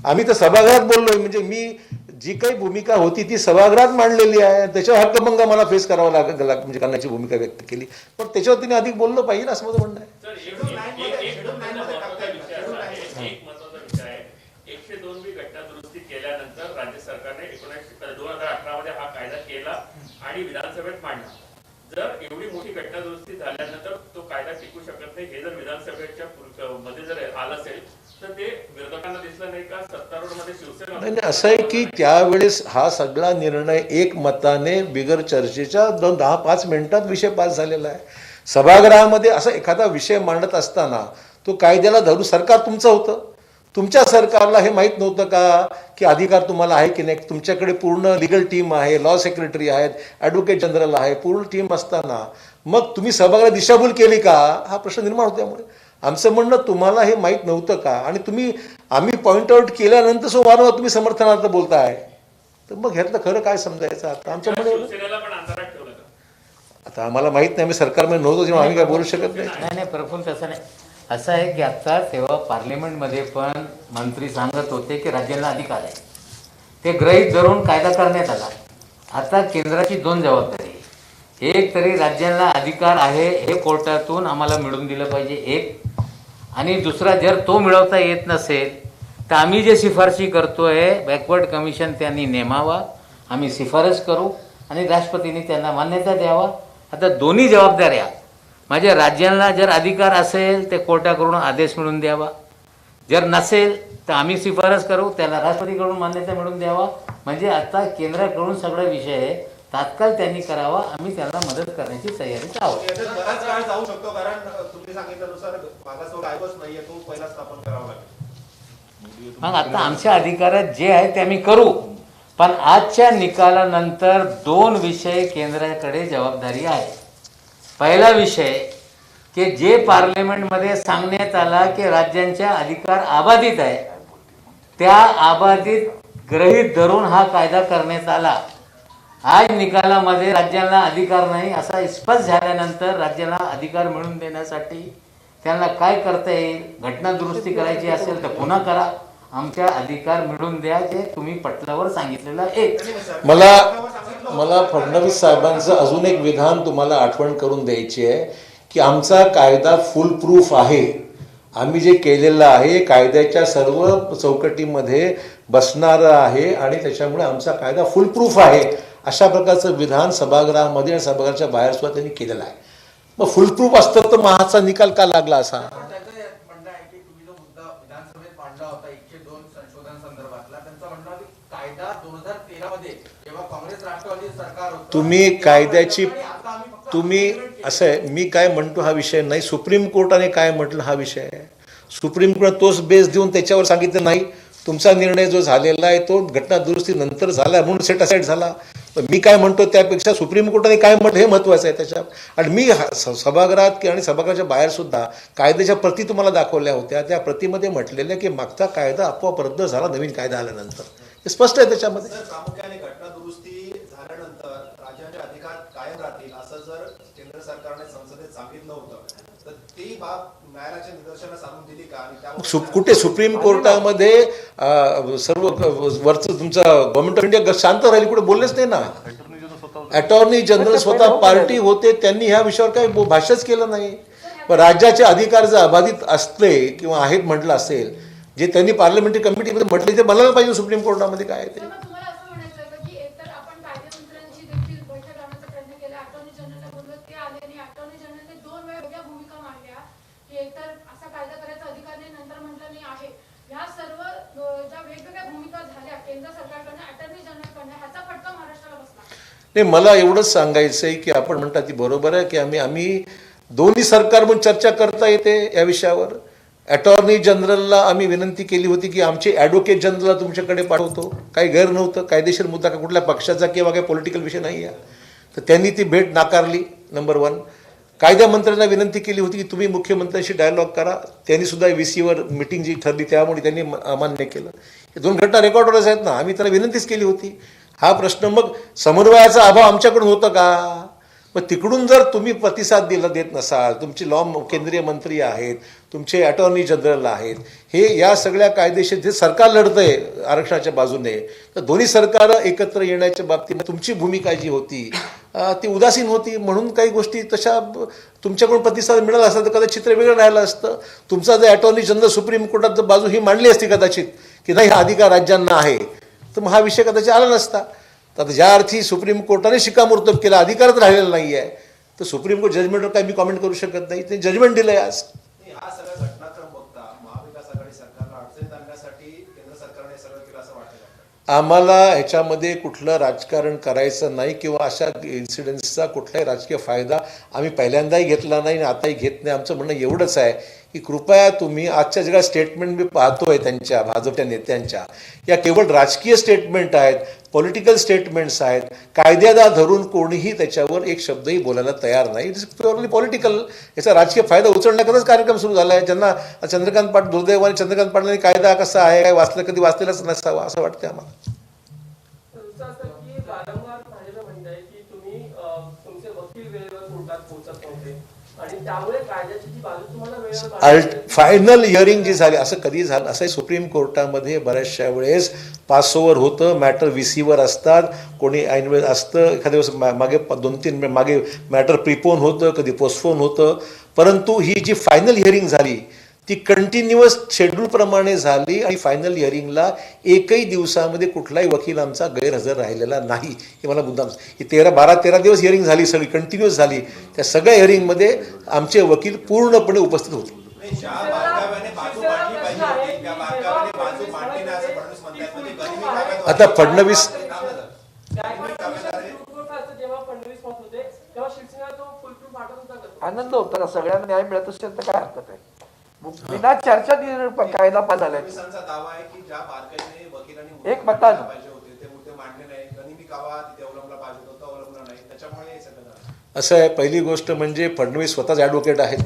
आम्ही तर सभागृहात बोललोय. म्हणजे मी जी काही भूमिका होती ती सभागृहात मांडलेली आहे, त्याच्यावर हक्कभंग मला फेस करावा म्हणजे करण्याची भूमिका व्यक्त केली, पण त्याच्यावर तिने अधिक बोललं पाहिजे असं माझं म्हणणं आहे. एक महत्वाचा विषय आहे. 102 घटना दुरुस्ती केल्यानंतर राज्य सरकारने 2018 मध्ये हा कायदा केला आणि विधानसभेत मांडला. जर एवढी मोठी घटना दुरुस्ती झाल्यानंतर तो कायदा टिकू शकत नाही हे जर विधानसभेच्या मध्ये जर आलं असेल तर ते विरोधकांना दिसलं नाही का सत्तारूढ शिवसेना नाही, असं आहे की त्यावेळेस हा सगळा निर्णय एकमताने बिगर चर्चेच्या 10-5 मिनिटात विषय पास झालेला आहे. सभागृहामध्ये असा एखादा विषय मांडत असताना तो कायद्याला धरून सरकार तुमचं होतं, तुमच्या सरकारला हे माहीत नव्हतं का की अधिकार तुम्हाला आहे की नाही. तुमच्याकडे पूर्ण लिगल टीम आहे, लॉ सेक्रेटरी आहेत, ॲडव्होकेट जनरल आहे, पूर्ण टीम असताना मग तुम्ही सभागृहात दिशाभूल केली का हा प्रश्न निर्माण होतो. त्यामुळे आमचं म्हणणं तुम्हाला हे माहीत नव्हतं का आणि आम्ही पॉईंट आउट केल्यानंतर वारंवार तुम्ही समर्थनार्थ बोलताय, तर मग ह्यातलं खरं काय समजायचं. आता आमचं म्हणणं शिवसेनेला पण अंधारात ठेवलं का? आता आम्हाला माहीत नाही, आम्ही सरकारमध्ये नव्हतो तेव्हा आम्ही काय बोलू शकत नाही. नाही प्रफुल्ल तसं नाही. असं आहे की आता तेव्हा पार्लमेंटमध्ये पण मंत्री सांगत होते की राज्याला अधिकार आहे, ते गृहीत धरून कायदा करण्यात आला. आता केंद्राची 2 जबाबदारी आहे. एक तरी राज्यांना अधिकार आहे हे कोर्टातून आम्हाला मिळवून दिलं पाहिजे एक, आणि दुसरा जर तो मिळवता येत नसेल तर आम्ही जे शिफारशी करतोय बॅकवर्ड कमिशन त्यांनी नेमावा, आम्ही शिफारस करू आणि राष्ट्रपतींनी त्यांना मान्यता द्यावा. आता दोन्ही जबाबदाऱ्या म्हणजे राज्यांना जर अधिकार असेल ते कोर्टाकडून आदेश मिळवून द्यावा, जर नसेल तर आम्ही शिफारस करू, त्याला राष्ट्रपतीकडून मान्यता मिळवून द्यावा. म्हणजे आता केंद्राकडून सगळा विषय तात्काळ त्यांनी करावा, आम्ही त्यांना मदत करण्याची तयारीत आहोत. याच्यात बराच काळ जाऊ शकतो कारण तुम्ही सांगितल्यानुसार मागासवर्ग आयोगच नाहीये, तो पहिला स्थापन करावा लागेल. मग आता आमच्या अधिकारात जे आहे ते आम्ही करू, पण आजच्या निकालानंतर 2 विषय केंद्राकडे जबाबदारी आहे. पहिला विषय की जे पार्लमेंटमध्ये सांगण्यात आला की राज्यांच्या अधिकार अबाधित आहे, त्या अबाधित गृहीत धरून हा कायदा करण्यात आला. आज निकालामध्ये राज्यांना अधिकार नाही असा स्पष्ट झाल्यानंतर राज्याला अधिकार मिळवून देण्यासाठी त्यांना काय करता येईल, घटना दुरुस्ती करायची असेल तर पुन्हा करा, आमच्या अधिकार मिळवून द्या जे तुम्ही पटलावर सांगितलेलं एक. मला फडणवीस साहेबांचं अजून एक विधान तुम्हाला आठवण करून द्यायची आहे की आमचा कायदा फुल प्रूफ आहे. आम्ही जे केलेलं आहे कायद्याच्या सर्व चौकटीमध्ये बसणारं आहे आणि त्याच्यामुळे आमचा कायदा फुल प्रूफ आहे अशा प्रकारचं विधान सभागृहामध्ये आणि सभागृहाच्या बाहेर सुद्धा त्यांनी केलेलं आहे. मग फुल प्रूफ असतं तर महाचा निकाल का लागला असा. म्हणणं आहे की तुम्ही जो मुद्दा विधानसभेत मांडला होता 102 संशोधन संदर्भातला, त्यांचं म्हणणं होतं की कायदा 2013 मध्ये जेव्हा काँग्रेस राष्ट्रवादी सरकार होतं तुम्ही कायद्याची आता आम्ही फक्त तुम्ही असं आहे, मी काय म्हणतो हा विषय नाही, सुप्रीम कोर्टाने काय म्हटलं हा विषय आहे. सुप्रीम कोर्ट तोच बेस देऊन त्याच्यावर सांगितलं नाही तुमचा निर्णय जो झालेला आहे तो घटना दुरुस्ती नंतर झाला म्हणून सेट असाइड झाला. मी काय म्हणतो त्यापेक्षा सुप्रीम कोर्टाने काय म्हटलं हे महत्त्वाचं आहे त्याच्यात. आणि मी सभागृहात आणि सभागृहाच्या बाहेर सुद्धा कायद्याच्या प्रती तुम्हाला दाखवल्या होत्या, त्या प्रतीमध्ये म्हटलेल्या की मागचा कायदा आपोआप रद्द झाला नवीन कायदा आल्यानंतर, हे स्पष्ट आहे त्याच्यामध्ये. जर प्रामुख्याने घटना दुरुस्ती झाल्यानंतर राज्यांचे अधिकार कायम राहतील असं जर केंद्र सरकारने संसदेत सांगितलं होतं तर ती बाब न्यायालयाच्या निदर्शनास आणून दिली का? आणि त्यामुळे कुठे सुप्रीम कोर्टामध्ये सर्व वरचं तुमचा गव्हर्नमेंट ऑफ इंडिया शांत राहिली, कुठे बोललेच नाही ना. अटॉर्नी जनरल स्वतः पार्टी होते, त्यांनी ह्या विषयावर काही भाष्यच केलं नाही. पण राज्याचे अधिकार जर अबाधित असले किंवा आहेत म्हटलं असेल, जे त्यांनी पार्लमेंटरी कमिटीमध्ये म्हटले ते म्हणायला पाहिजे सुप्रीम कोर्टामध्ये काय आहे ते. तर मग तुम्हाला असं म्हणायचं आहे का की एकतर आपण कायदेमंत्र्यांची देखील बैठक लावण्याचा प्रयत्न केला, अटॉर्नी जनरलला बोलवलं, ते आले आणि अटॉर्नी जनरलने 2 वेळा वेगळ्या भूमिका मांडल्या की एकतर असा कायदा करायचा अधिकार नाही, नंतर म्हटलं नाही आहे. ह्या सर्व ज्या वेगवेगळ्या भूमिका झाल्या केंद्र सरकारकडनं अटॉर्नी जनरलकडनं, ह्याचा फटका महाराष्ट्राला बसला. नाही, मला एवढंच सांगायचं आहे की आपण म्हणता ती बरोबर आहे की आम्ही दोन्ही सरकार म्हणून चर्चा करता येते या विषयावर. अटॉर्नी जनरलला आम्ही विनंती केली होती की आमचे ॲडव्होकेट जनरलला तुमच्याकडे पाठवतो, काही गैर नव्हतं, कायदेशीर मुद्दा का कुठल्या पक्षाचा किंवा काही पॉलिटिकल विषय नाही आहे. तर त्यांनी ती भेट नाकारली नंबर 1. कायद्यामंत्र्यांना विनंती केली होती की तुम्ही मुख्यमंत्र्यांशी डायलॉग करा, त्यांनी सुद्धा VCवर मिटिंग जी ठरली त्यामुळे त्यांनी अमान्य केलं. हे 2 घटना रेकॉर्डवरच आहेत ना, आम्ही त्यांना विनंतीच केली होती. हा प्रश्न मग समन्वयाचा अभाव आमच्याकडून होतं का? मग तिकडून जर तुम्ही प्रतिसाद देत नसाल, तुमची लॉ केंद्रीय मंत्री आहेत, तुमचे अटॉर्नी जनरल आहेत, हे या सगळ्या कायदेशीर जे सरकार लढतंय आरक्षणाच्या बाजूने, तर दोन्ही सरकारं एकत्र येण्याच्या बाबतीत तुमची भूमिका जी होती ती उदासीन होती. म्हणून काही गोष्टी तशा तुमच्याकडून प्रतिसाद मिळाला असता तर कदाचित चित्र वेगळं राहिलं असतं. तुमचा जर अटॉर्नी जनरल सुप्रीम कोर्टात जर बाजू ही मांडली असती कदाचित की नाही हा अधिकार राज्यांना आहे, तर मग हा विषय कदाचित आला नसता. तर ज्या अर्थी सुप्रीम कोर्टाने शिक्कामोर्तब केला, अधिकारच राहिलेला नाही आहे, तर सुप्रीम कोर्ट जजमेंटवर काही मी कॉमेंट करू शकत नाही. ते जजमेंट दिलंय आज. हा सगळा घटनाक्रम बघता महाविकास आघाडी सरकारला अडचणीत आणण्यासाठी केंद्र सरकारने हे सगळं केलं असं वाटतं का? आम्हाला ह्याच्यामध्ये कुठलं राजकारण करायचं नाही किंवा अशा इन्सिडेंट्सचा कुठलाही राजकीय फायदा आम्ही पहिल्यांदाही घेतला नाही आणि आताही घेत नाही. आमचं म्हणणं एवढंच आहे की कृपया तुम्ही आजच्या जगात स्टेटमेंट मी पाहतोय त्यांच्या भाजपच्या नेत्यांच्या, या केवळ राजकीय स्टेटमेंट आहेत, पॉलिटिकल स्टेटमेंट्स आहेत. कायद्याला धरून कोणीही त्याच्यावर एक शब्दही बोलायला तयार नाही. It's purely political. याचा राजकीय फायदा उचलण्याकरताच कार्यक्रम सुरू झाला आहे. ज्यांना चंद्रकांत पाटील, दुर्दैवाने चंद्रकांत पाटलांनी कायदा कसा आहे काय वाचलं, कधी वाचलेलाच नसावा असं वाटतं आम्हाला. वारंवार भाजप म्हणताय की तुम्ही तुमचे वकील वेळेवर कोर्टात पोहोचत नव्हते आणि त्यामुळे कायद्याची जी बाजू तुम्हाला वेळेवर फायनल हिअरिंग जी झाली, असं कधी झालं असं सुप्रीम कोर्टामध्ये बऱ्याचशा वेळेस पास ओव्हर होतं, मॅटर VC-वर असतात, कोणी ऐन वेळेस असतं, एखाद्या वेळेस मागे 2-3 मागे मॅटर प्रिपोन होतं, कधी पोस्टपोन होतं. परंतु ही जी फायनल हिअरिंग झाली ती कंटिन्युअस शेड्यूलप्रमाणे झाली आणि फायनल हिअरिंगला एकही दिवसामध्ये कुठलाही वकील आमचा गैरहजर राहिलेला नाही. हे मला मुद्दाम, ही 12-13 दिवस हिअरिंग झाली, सगळी कंटिन्युअस झाली. त्या सगळ्या हिअरिंगमध्ये आमचे वकील पूर्णपणे उपस्थित होते. ज्या बारकाव्याने बाजू मांडली पाहिजे होती त्या बारकाव्याने बाजू मांडली नाही असं फडणवीस म्हणतात. म्हणजे गनिमी कागद आता फडणवीस जेव्हा फडणवीस होत होते तेव्हा शिवसेना तो फुलप्रूफ पाठवत होता. आनंद होता. सगळ्यांना न्याय मिळत असेल तर काय हरकत आहे. बिना चर्चा कायदा पास झालाय. फडणवीसांचा दावा आहे की ज्या बारकाईने वकिलांनी एक मतानं पाहिजे होते ते मुद्दे मांडले नाही, गनिमी कावा तिथे अवलंबला पाहिजे होता, अवलंबला नाही, त्याच्यामुळे हे सगळं झालं. असं आहे, पहिली गोष्ट म्हणजे फडणवीस स्वतःच ॲडव्होकेट आहेत,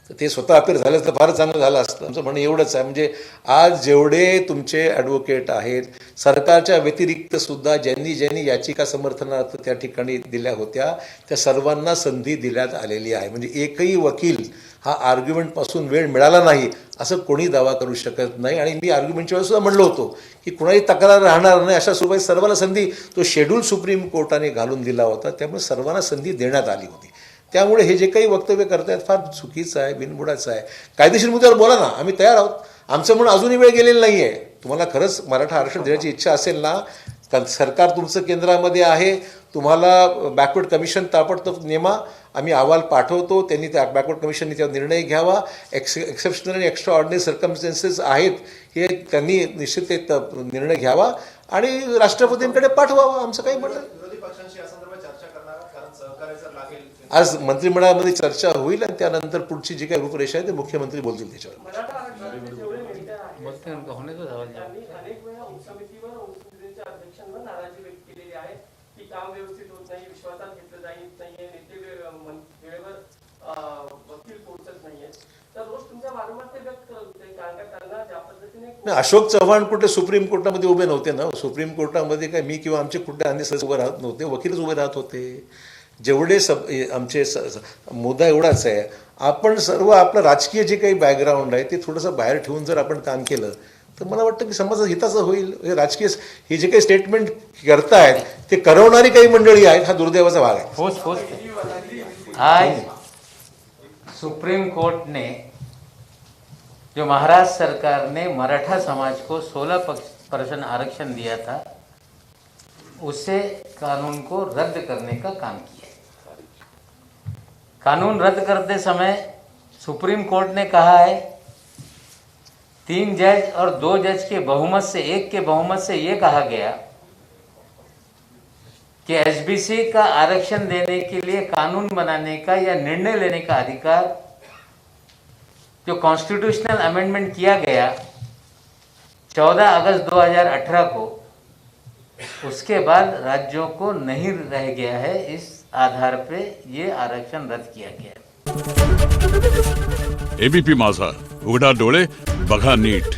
तर ते स्वतः अपील झालं तर फारच चांगलं झालं असतं. आमचं म्हणणं एवढंच आहे. म्हणजे आज जेवढे तुमचे ॲडव्होकेट आहेत सरकारच्या व्यतिरिक्त सुद्धा ज्यांनी याचिका समर्थनार्थ त्या ठिकाणी दिल्या होत्या त्या सर्वांना संधी देण्यात आलेली आहे. म्हणजे एकही वकील हा आर्ग्युमेंटपासून वेळ मिळाला नाही असं कोणी दावा करू शकत नाही. आणि मी आर्ग्युमेंटच्या वेळेस सुद्धा म्हणलो होतो की कुणाही तक्रार राहणार नाही, अशा स्वरूपात सर्वांना संधी, तो शेड्यूल सुप्रीम कोर्टाने घालून दिला होता, त्यामुळे सर्वांना संधी देण्यात आली होती. त्यामुळे हे जे काही वक्तव्य करतायत फार चुकीचं आहे, बिनबुडाचं आहे. कायदेशीर मुद्द्यावर बोला ना, आम्ही तयार आहोत. आमचं म्हणून अजूनही वेळ गेलेला नाही आहे. तुम्हाला खरंच मराठा आरक्षण देण्याची इच्छा असेल ना, सरकार तुमचं केंद्रामध्ये आहे, तुम्हाला बॅकवर्ड कमिशन ताबडतोब नेमा, आम्ही अहवाल पाठवतो, त्यांनी त्या बॅकवर्ड कमिशनने त्यावर निर्णय घ्यावा. एक्सेप्शनल आणि एक्स्ट्रा ऑर्डिनरी सर्कमस्टन्सेस आहेत हे त्यांनी निश्चित निर्णय घ्यावा आणि राष्ट्रपतींकडे पाठवावा. आमचं काही म्हणणं. विरोधी पक्षांशी या संदर्भात चर्चा करणार कारण सहकार्य जर लागेल. आज मंत्रिमंडळामध्ये चर्चा होईल आणि त्यानंतर पुढची जी काही रूपरेषा आहे ते मुख्यमंत्री बोलतील त्याच्यावर. मराठा आरक्षणाचे जेवढे नेते आहेत त्यांनी अनेक वेळा उपसमितीवर उपसमितीच्या अध्यक्षांवर नाराजी व्यक्त केलेली आहे की काम व्यवस्थित होत नाही, विश्वासात घेतलं जात नाहीये, नेते वेळेवर वकील पोहोचत नाहीये. तर रोज तुमच्या वारंवार ते व्यक्त करत होते कारण का त्यांना ज्या पद्धतीने अशोक चव्हाण कुठे सुप्रीम कोर्टामध्ये उभे नव्हते ना. सुप्रीम कोर्टामध्ये काय मी किंवा आमचे कुठे अन्य सदस्य उभे राहत नव्हते, वकीलच उभे राहत होते. जेवढे आमचे मुद्दा एवढाच आहे, आपण सर्व आपलं राजकीय जे काही बॅकग्राऊंड आहे ते थोडंसं बाहेर ठेवून जर आपण काम केलं तर मला वाटतं की समाजात हिताचं होईल. हे राजकीय हे जे काही स्टेटमेंट करतायत ते करवणारी काही मंडळी आहेत, हा दुर्दैवाचा भाग आहे. आज सुप्रीम कोर्ट ने जो महाराष्ट्र सरकार ने मराठा समाज को 16% आरक्षण दिया था उससे कानून को रद्द करने का काम किया. कानून रद्द करते समय सुप्रीम कोर्ट ने कहा है 3 जज और 2 जज के बहुमत से, 1 के बहुमत से ये कहा गया कि एसबीसी का आरक्षण देने के लिए कानून बनाने का या निर्णय लेने का अधिकार जो कॉन्स्टिट्यूशनल अमेंडमेंट किया गया 14 अगस्त 2018 को, उसके बाद राज्यों को नहीं रह गया है. इस आधार पे ये आरक्षण रद्द किया गया. एबीपी माझा, उघडा डोळे बघा नीट.